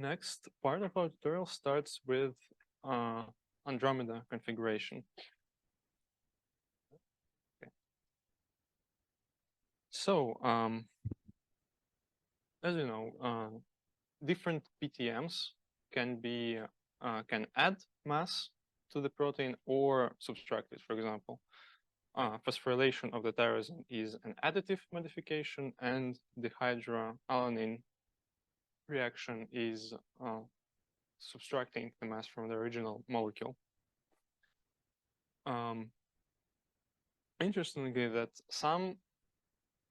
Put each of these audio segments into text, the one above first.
Next part of our tutorial starts with Andromeda configuration. Okay. So, as you know, different PTMs can add mass to the protein or subtract it. For example, phosphorylation of the tyrosine is an additive modification, and dehydroalanine reaction is subtracting the mass from the original molecule. Interestingly, that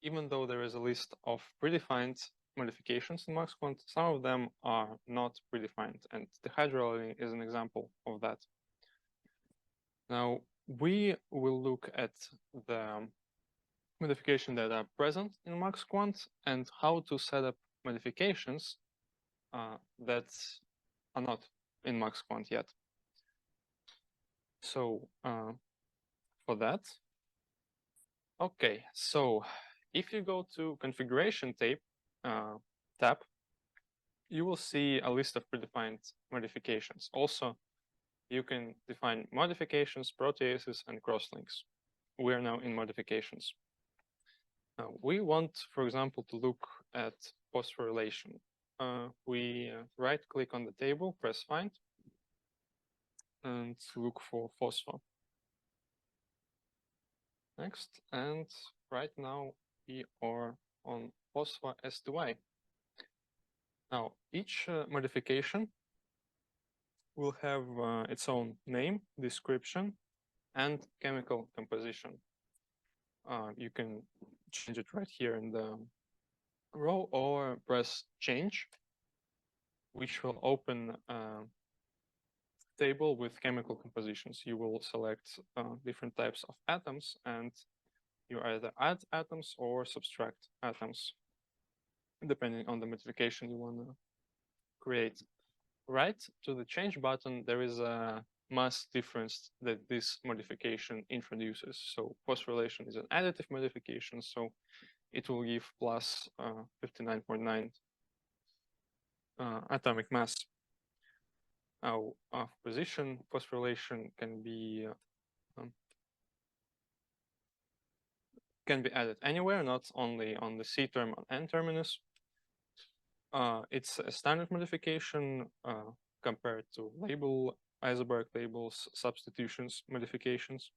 even though there is a list of predefined modifications in MaxQuant, some of them are not predefined, and dehydroalanine is an example of that. Now, we will look at the modifications that are present in MaxQuant and how to set up modifications that are not in MaxQuant yet. So for that, okay, so if you go to configuration tab, you will see a list of predefined modifications. Also, you can define modifications, proteases, and crosslinks. We are now in modifications. We want, for example, to look at phosphorylation. We right-click on the table, press Find, and look for phosphor. Next, and right now we are on phosphor S2I. Now, each modification will have its own name, description, and chemical composition. You can change it right here in the row or press Change, which will open a table with chemical compositions. You will select different types of atoms, and you either add atoms or subtract atoms, depending on the modification you want to create. Right to the Change button, there is a mass difference that this modification introduces. So phosphorylation is an additive modification, so it will give plus 59.9 atomic mass. Now, position phosphorylation can be added anywhere, not only on the C term on N terminus. It's a standard modification compared to isobaric labels, substitutions, modifications.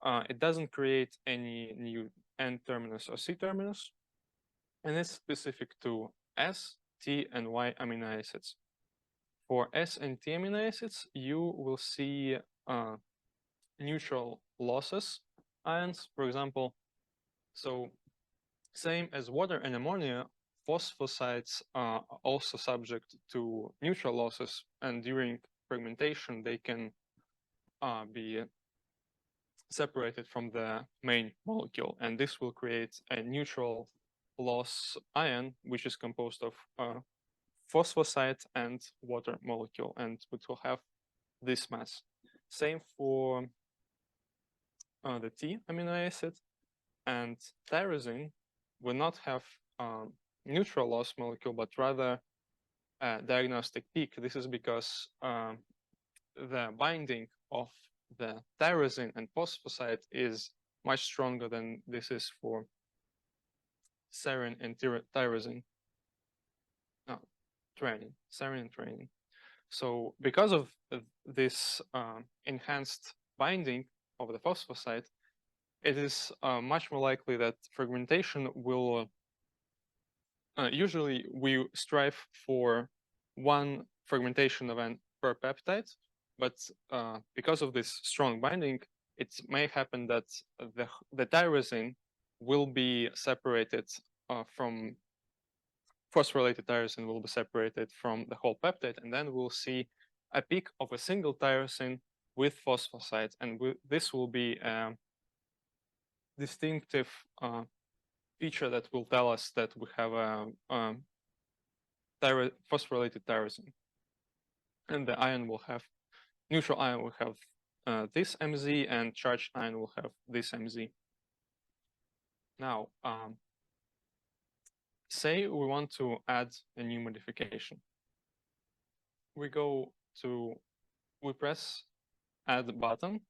It doesn't create any new N terminus or C terminus, and it's specific to S, T, and Y amino acids. For S and T amino acids, you will see neutral losses ions, for example. So same as water and ammonia, phosphosides are also subject to neutral losses, and during fragmentation, they can be separated from the main molecule, and this will create a neutral loss ion, which is composed of phosphoside and water molecule, and which will have this mass. Same for the T amino acid, and tyrosine will not have neutral loss molecule, but rather a diagnostic peak. This is because the binding of the tyrosine and phosphoside is much stronger than this is for serine and tyrosine. No, serine and threonine. So because of this enhanced binding of the phosphoside, it is much more likely that fragmentation will usually we strive for one fragmentation event per peptide, but because of this strong binding, it may happen that the tyrosine will be separated from phosphorylated tyrosine will be separated from the whole peptide, and then we'll see a peak of a single tyrosine with phosphoside, and this will be a distinctive feature that will tell us that we have a phosphorylated tyrosine, and the ion will have neutral ion will have this MZ, and charged ion will have this MZ. Now, say we want to add a new modification. we press add button,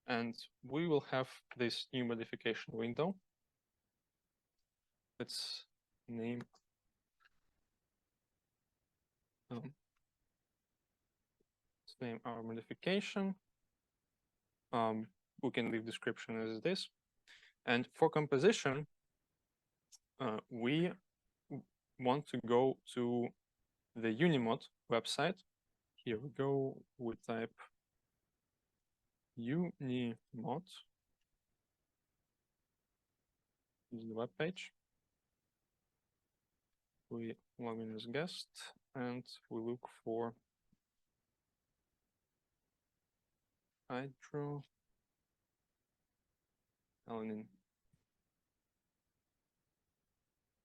and we will have this new modification window. Let's name our modification. We can leave description as this. And for composition, we want to go to the Unimod website. Here we go, we type Unimod, this is the web page. We log in as guest and we look for hydroalanine.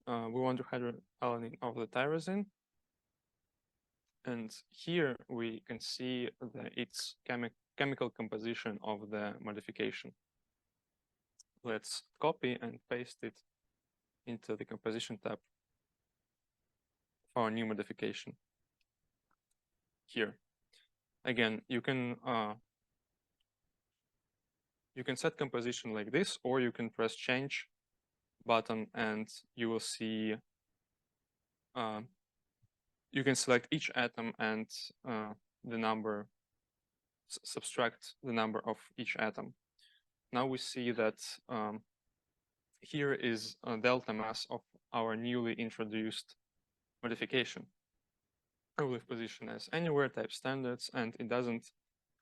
We want to hydroalanine of the tyrosine. And here we can see its chemical composition of the modification. Let's copy and paste it into the composition tab for our new modification. Here, again, you can set composition like this, or you can press change button and you will see you can select each atom and the number, subtract the number of each atom. Now we see that here is a delta mass of our newly introduced modification. I will leave position as anywhere, type standards, and it doesn't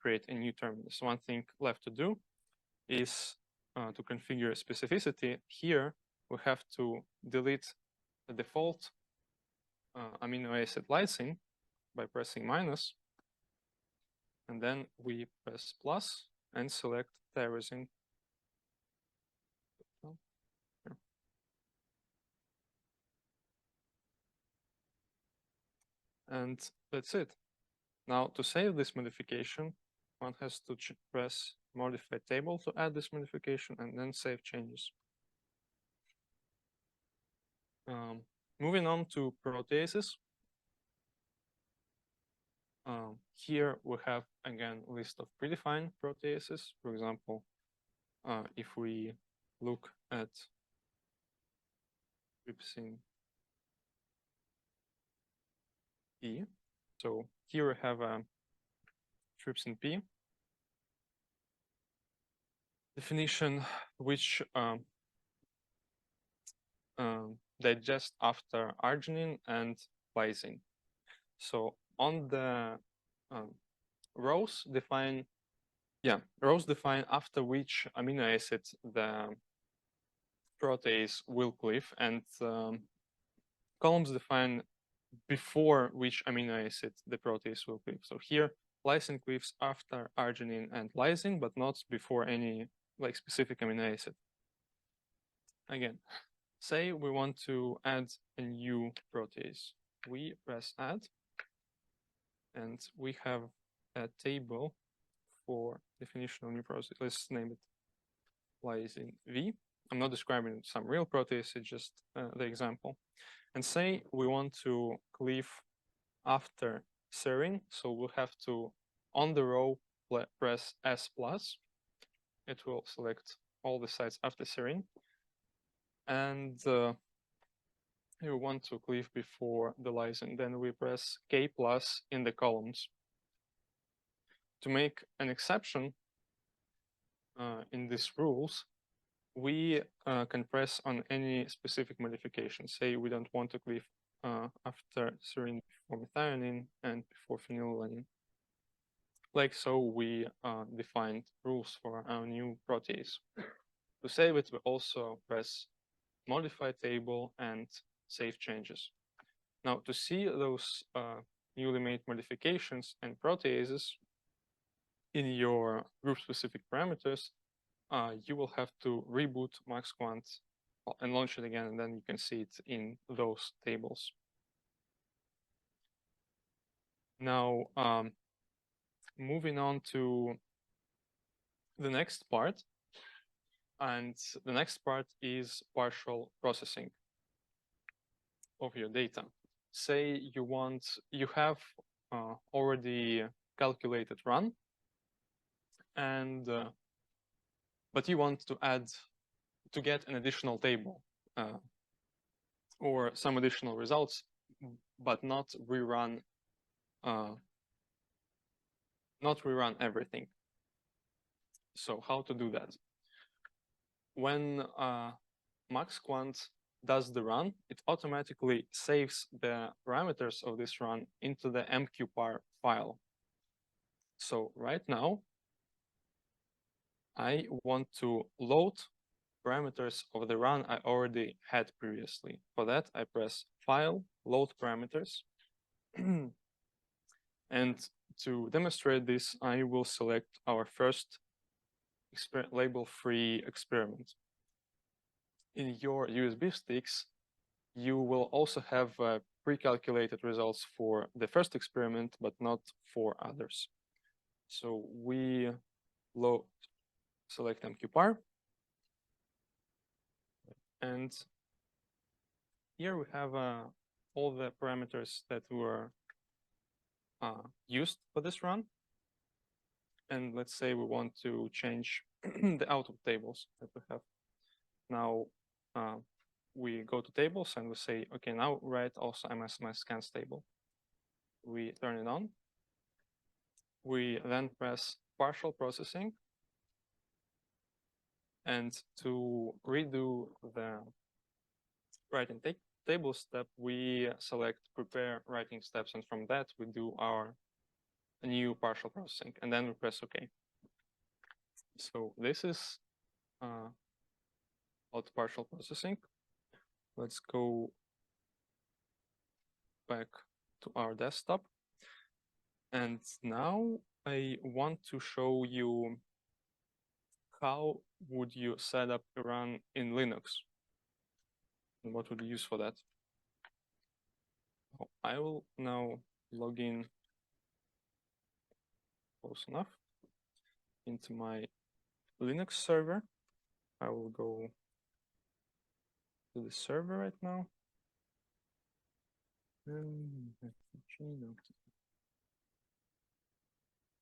create a new terminus. One thing left to do is to configure specificity. Here we have to delete the default amino acid lysine by pressing minus, and then we press plus and select tyrosine. And that's it. Now to save this modification, one has to press modify table to add this modification and then save changes. Moving on to proteases. Here we have again a list of predefined proteases. For example, if we look at trypsin P, so here we have a trypsin P definition, which digest after arginine and lysine. So on the rows define after which amino acid the protease will cleave, and columns define before which amino acid the protease will cleave. So here lysine cleaves after arginine and lysine, but not before any like specific amino acid. Again, say we want to add a new protease. We press add, and we have a table for definition of new protease. Let's name it lysine V. I'm not describing some real protease, it's just the example. And say we want to cleave after serine, so we'll have to, on the row, press S+. It will select all the sites after serine. And you want to cleave before the lysine, then we press K+ in the columns. To make an exception in these rules, we can press on any specific modification. Say we don't want to cleave after serine before methionine and before phenylalanine. Like so, we defined rules for our new protease. To save it, we also press modify table and save changes. Now, to see those newly made modifications and proteases in your group-specific parameters, you will have to reboot MaxQuant and launch it again, and then you can see it in those tables. Now, moving on to the next part, and the next part is partial processing of your data. say you have already calculated run, and but you want to get an additional table or some additional results, but not rerun everything. So how to do that? When MaxQuant does the run, it automatically saves the parameters of this run into the MQPAR file. So right now, I want to load parameters of the run I already had previously. For that, I press File, Load Parameters. And to demonstrate this, I will select our first label-free experiment. In your USB sticks, you will also have pre-calculated results for the first experiment, but not for others. So we select MQPAR. And here we have all the parameters that were used for this run. And let's say we want to change the output tables that we have. Now we go to tables and we say, okay, now write also MS scans table. We turn it on. We then press partial processing. And to redo the writing table step, we select prepare writing steps. And from that, we do our new partial processing. And then we press OK. So this is auto partial processing. Let's go back to our desktop. And now I want to show you how would you set up a run in Linux? And what would you use for that? I will now log in close enough into my Linux server. I will go to the server right now.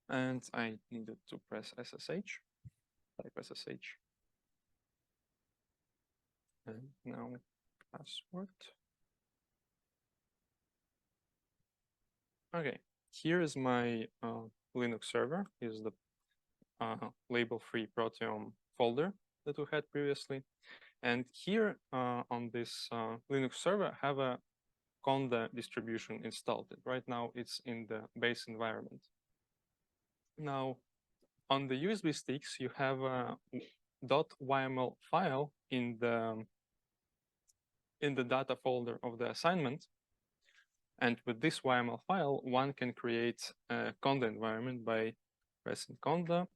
And I needed to press SSH. Type SSH. And now password. Okay, here is my Linux server. Here's the label-free Proteome folder that we had previously. And here on this Linux server, I have a Conda distribution installed. Right now, it's in the base environment. Now, on the USB sticks, you have a .yml file in the data folder of the assignment. And with this YML file, one can create a Conda environment by pressing Conda,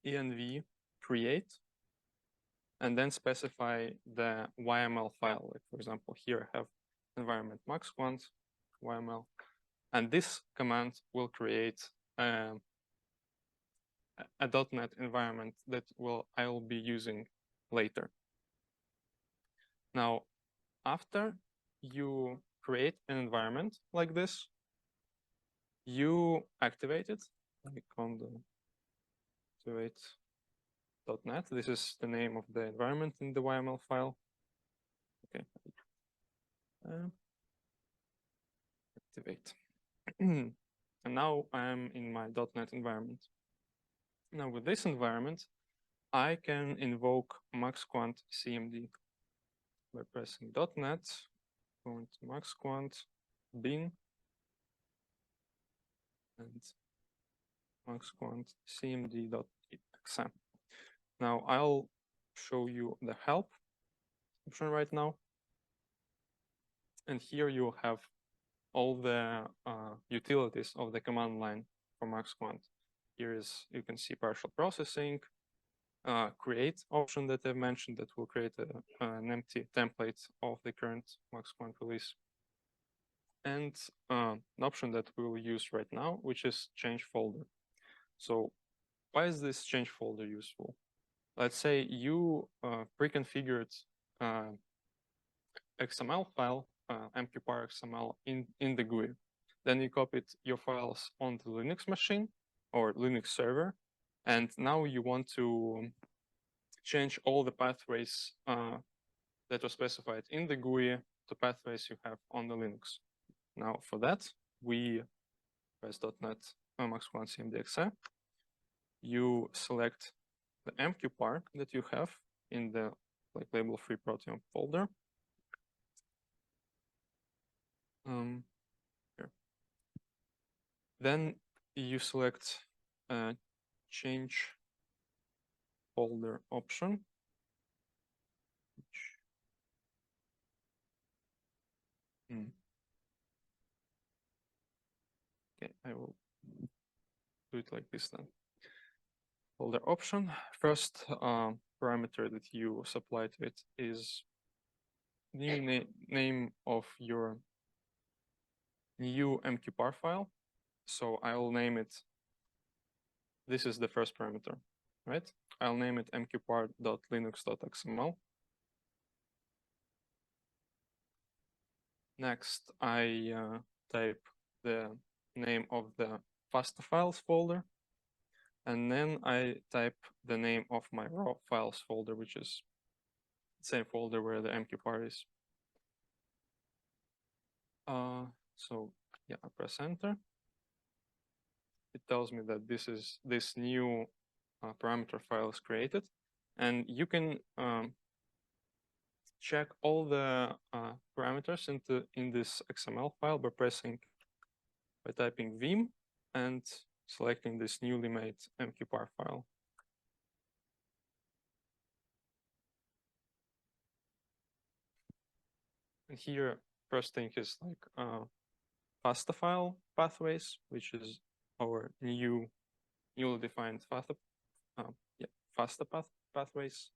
env create, and then specify the YML file. Like, for example, here I have environment MaxQuant, YML. And this command will create a .NET environment that I will be using later. Now, after you create an environment like this, you activate it, like on the activate.net. This is the name of the environment in the YML file. Okay. Activate. And now I'm in my .NET environment. Now with this environment, I can invoke MaxQuant CMD by pressing .NET, going to MaxQuant, bin, and MaxQuant cmd.xm. Now I'll show you the help option right now. And here you have all the utilities of the command line for MaxQuant. Here is, you can see partial processing, create option that I've mentioned that will create an empty template of the current MaxQuant release. And an option that we will use right now, which is change folder. So why is this change folder useful? Let's say you pre-configured XML file MQPAR XML in the GUI. Then you copied your files on the Linux machine or Linux server, and now you want to change all the pathways that were specified in the GUI to pathways you have on the Linux. Now for that, we press .NET MaxQuant CMDXA. You select the MQPAR that you have in the label free Proteome folder. Here. Then you select change folder option. Okay, I will do it like this then. Folder option. First parameter that you supply to it is new name of your new MQPAR file. So I'll name it, this is the first parameter, right? I'll name it mqpar.linux.xml. Next, I type the name of the FASTA files folder. And then I type the name of my raw files folder, which is the same folder where the MQPAR is. So yeah, I press enter. It tells me that this new parameter file is created, and you can check all the parameters in this XML file by typing vim and selecting this newly made MQPAR file. And here, first thing is like FASTA file pathways, which is our newly defined FASTA pathways.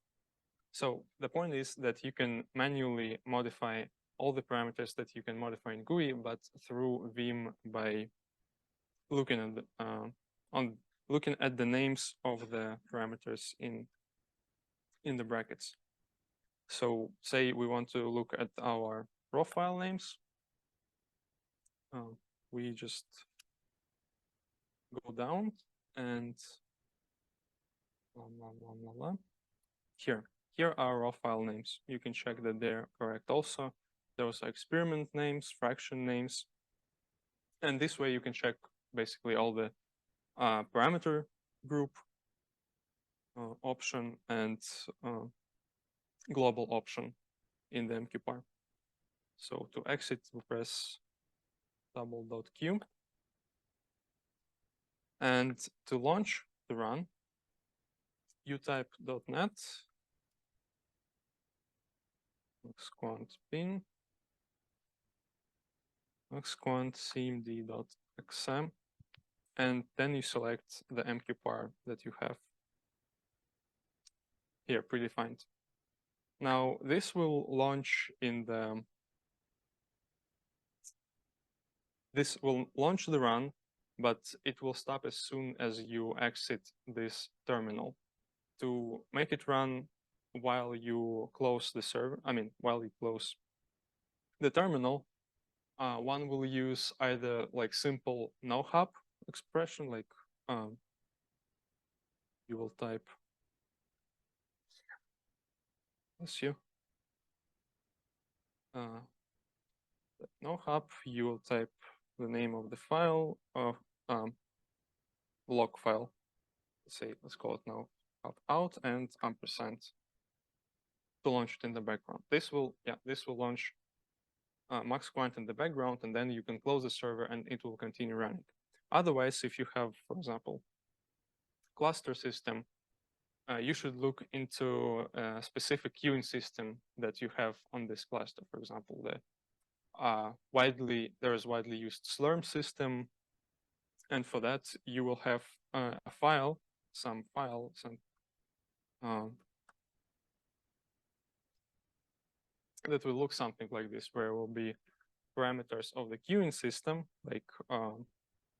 So the point is that you can manually modify all the parameters that you can modify in GUI, but through Vim by looking at the names of the parameters in the brackets. So say we want to look at our raw file names. We just go down and here are raw file names. You can check that they're correct also. Those are experiment names, fraction names. And this way you can check basically all the parameter group option and global option in the MQPAR. So to exit, we press double.q. And to launch the run, you type .NET MaxQuant bin MaxQuant cmd.xm, and then you select the MQPAR that you have here predefined. Now this will launch the run, but it will stop as soon as you exit this terminal. To make it run while you close the server, while you close the terminal, one will use either like simple no-hop expression, like you will type no-hop, you will type the name of the file of log file. Let's call it now out and ampersand to launch it in the background. This will launch MaxQuant in the background, and then you can close the server and it will continue running. Otherwise, if you have, for example, cluster system, you should look into a specific queuing system that you have on this cluster. For example, there is widely used Slurm system, and for that you will have some file that will look something like this, where will be parameters of the queuing system, like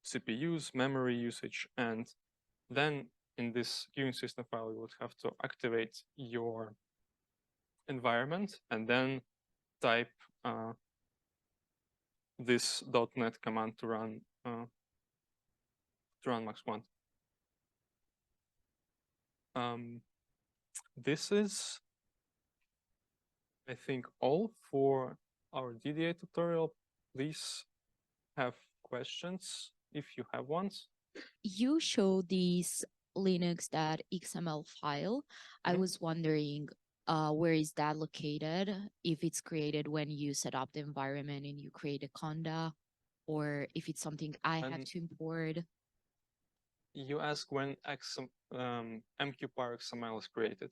CPUs, memory usage, and then in this queuing system file, you would have to activate your environment and then type this .NET command to run MaxQuant. This is, I think, all for our DDA tutorial. Please have questions if you have ones. You showed this Linux.xml file. I was wondering, where is that located? If it's created when you set up the environment and you create a conda, or if it's something I have to import. You ask when MQPAR XML is created.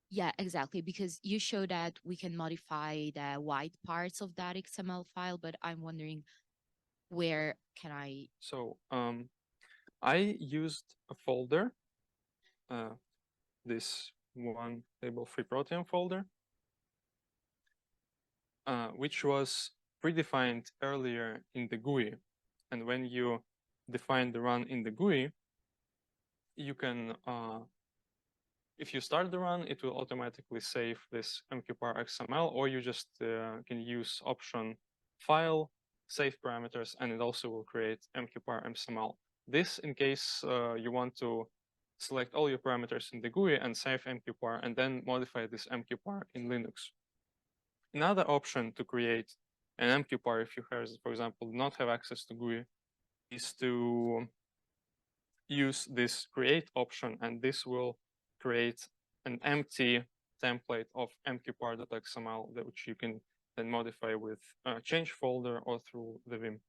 Yeah, exactly. Because you show that we can modify the white parts of that XML file, but I'm wondering where can I? So I used a folder, this one label free protein folder, which was predefined earlier in the GUI. And when you define the run in the GUI, you can, if you start the run, it will automatically save this MQPAR XML, or you just can use option file, save parameters, and it also will create MQPAR XML. This in case you want to select all your parameters in the GUI and save MQPAR, and then modify this MQPAR in Linux. Another option to create an MQPAR, if you, for example, not have access to GUI, is to use this create option, and this will create an empty template of mqpar.xml, which you can then modify with a change folder or through the Vim.